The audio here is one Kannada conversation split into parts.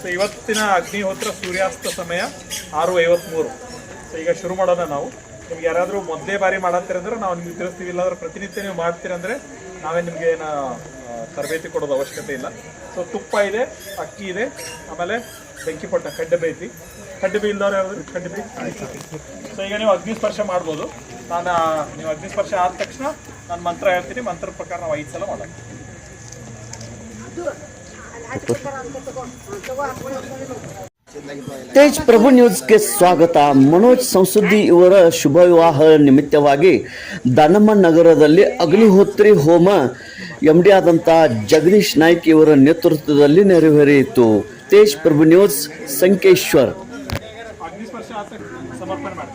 ಸೊ ಇವತ್ತಿನ ಅಗ್ನಿಹೋತ್ರ ಸೂರ್ಯಾಸ್ತ ಸಮಯ 6:53. ಸೊ ಈಗ ಶುರು ಮಾಡೋಣ ನಾವು. ನಿಮ್ಗೆ ಯಾರಾದರೂ ಮೊದಲೇ ಬಾರಿ ಮಾಡತ್ತೀರಂದ್ರೆ ನಾವು ನಿಮ್ಗೆ ತಿಳಿಸ್ತೀವಿ, ಇಲ್ಲಾಂದ್ರೆ ಪ್ರತಿನಿತ್ಯ ನೀವು ಮಾಡ್ತೀರಂದ್ರೆ ನಾವೇ ನಿಮಗೆ ಏನು ತರಬೇತಿ ಕೊಡೋದು ಅವಶ್ಯಕತೆ ಇಲ್ಲ. ಸೊ ತುಪ್ಪ ಇದೆ, ಅಕ್ಕಿ ಇದೆ, ಆಮೇಲೆ ಬೆಂಕಿ ಪಟ್ಟ ಕಡ್ಡೆಬೆ ಐತಿ. ಕಡ್ಡೆಬೆ ಇಲ್ಲದವ್ರು ಯಾರಾದ್ರು ಕಡ್ಡೆಬೆ. ಸೊ ಈಗ ನೀವು ಅಗ್ನಿಸ್ಪರ್ಶ ಮಾಡ್ಬೋದು. ನೀವು ಅಗ್ನಿಸ್ಪರ್ಶ ಆದ ತಕ್ಷಣ ನಾನು ಮಂತ್ರ ಹೇಳ್ತೀನಿ, ಮಂತ್ರದ ಪ್ರಕಾರ ನಾವು 5 ಸಲ ಮಾಡೋಣ. ತೇಜ್ ಪ್ರಭು ನ್ಯೂಸ್ಗೆ ಸ್ವಾಗತ. ಮನೋಜ್ ಸಂಸುದ್ದಿ ಇವರ ಶುಭ ವಿವಾಹ ನಿಮಿತ್ತವಾಗಿ ದಾನಮ್ಮ ನಗರದಲ್ಲಿ ಅಗ್ನಿಹೋತ್ರಿ ಹೋಮ ಎಂಡಿ ಆದಂಥ ಜಗದೀಶ್ ನಾಯ್ಕ್ ಇವರ ನೇತೃತ್ವದಲ್ಲಿ ನೆರವೇರಿಯಿತು. ತೇಜ್ ಪ್ರಭು ನ್ಯೂಸ್, ಸಂಕೇಶ್ವರ್. ಅಗ್ನಿಸ್ಪರ್ಶ ಆದ ತಕ್ಷಣ ಸಮರ್ಪಣೆ ಮಾಡಿ.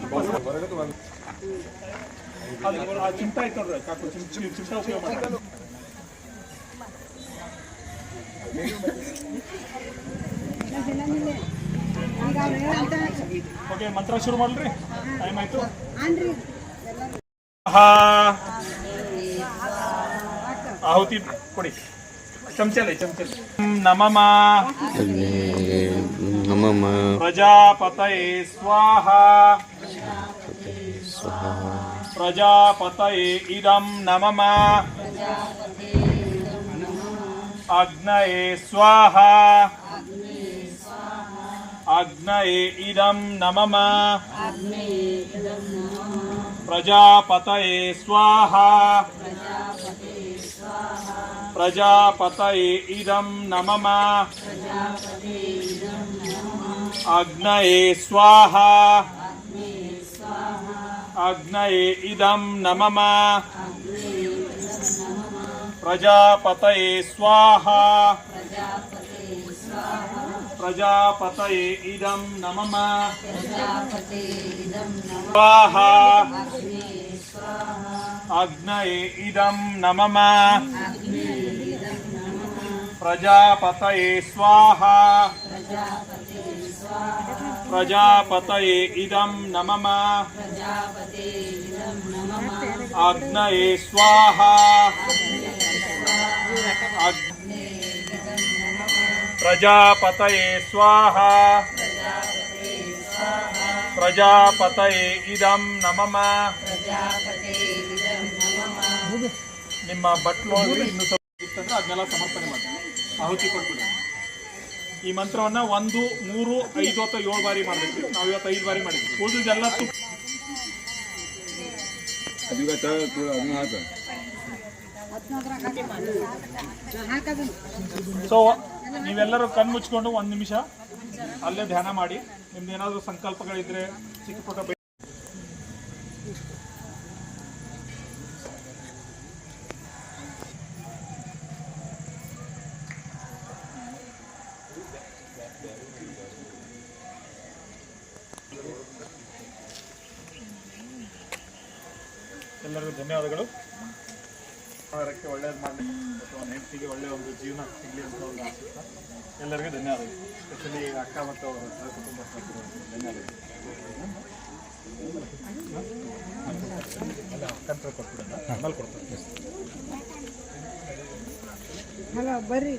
ಚಿಂತಾ ಇತ್ತು ಚಿಂತಾ ಉಪಯೋಗ ಮಾಡಿ. ಓಕೆ, ಮಂತ್ರ ಶುರು ಮಾಡ್ರಿ. ಟೈಮ್ ಆಯ್ತು. ಆಹುತಿ ಕೊಡಿ, ಚಮಚಲಿ. ನಮಮ ಪ್ರಜಾಪತಯೇ ಸ್ವಾಹ. ಪ್ರಜಾಪತಯೇ ಇದಂ ನಮಮ. ಅಗ್ನಯೇ ಸ್ವಾಹ. ಅಗ್ನಯೇ ಇದಂ ನಮಮ. ಪ್ರಜಾಪತಯೇ ಸ್ವಾಹ. ಪ್ರಜಾಪತಯೇ ಇದಂ ನಮಮ. ಅಗ್ನಯೇ ಸ್ವಾಹ. ಅಗ್ನಯೇ ಇದಂ ನಮಮ. ಪ್ರಜಾಪತಯೇ ಸ್ವಾಹ. ಪ್ರಜಾಪತಯೇ ಇದಂ ನಮಮ. ಸ್ವಾಹ. ಅಗ್ನಯೇ ಇದಂ ನಮಮ. ಪ್ರಜಾಪತಯೇ ಸ್ವಾಹ. ಪ್ರಜಾಪತಯೇ ಇದಂ ನಮಮ. ಅಗ್ನಯೇ ಸ್ವಾಹ. ಪ್ರಜಾಪತಯೇ ಸ್ವಾಹ. ಪ್ರಜಾಪತಯೇ ಇದಂ ನಮಮ. ನಿಮ್ಮ ಬಟ್ಲು ಇನ್ನು ಸ್ವಲ್ಪ ಇತ್ತಂದ್ರೆ ಅದನ್ನೆಲ್ಲ ಸಮರ್ಪಣೆ ಮಾಡಿ ಆಹುತಿ ಕೊಟ್ಬಿಡಿ. ಈ ಮಂತ್ರವನ್ನ 1, 3, 5 ಅಥವಾ 7 ಬಾರಿ ಮಾಡಬೇಕು. ನಾವು ಇವತ್ತು 5 ಬಾರಿ ಮಾಡಿದ್ವಿ. ಉಳಿದೆಲ್ಲ ಸೊ ನೀವೆಲ್ಲರೂ ಕಣ್ಣು ಮುಚ್ಕೊಂಡು 1 ನಿಮಿಷ ಅಲ್ಲೇ ಧ್ಯಾನ ಮಾಡಿ. ನಿಮ್ದು ಏನಾದರೂ ಸಂಕಲ್ಪಗಳಿದ್ರೆ ಚಿಕ್ಕ ಪುಟ್ಟ ಎಲ್ಲರಿಗೂ ಧನ್ಯವಾದಗಳು. ಆರೋಗ್ಯಕ್ಕೆ ಒಳ್ಳೇದು ಮಾಡಲಿ ಅಥವಾ ಹೆಂಡತಿಗೆ ಒಳ್ಳೆಯ ಒಂದು ಜೀವನ ಸಿಗಲಿ ಅಂತ ಒಂದು ಆಸೆ. ಎಲ್ಲರಿಗೂ ಧನ್ಯವಾದಗಳು. ಸ್ಪೆಷಲಿ ಅಕ್ಕ ಮತ್ತು ಅವರ ಕುಟುಂಬ ಧನ್ಯವಾದಗಳು. ಕಂಟ್ರೋಲ್ ಕೊಟ್ಬಿಡೋಣ, ಆಮೇಲೆ ಕೊಡ್ತಾರೆ. ಹಲೋ ಬರ್ರಿ.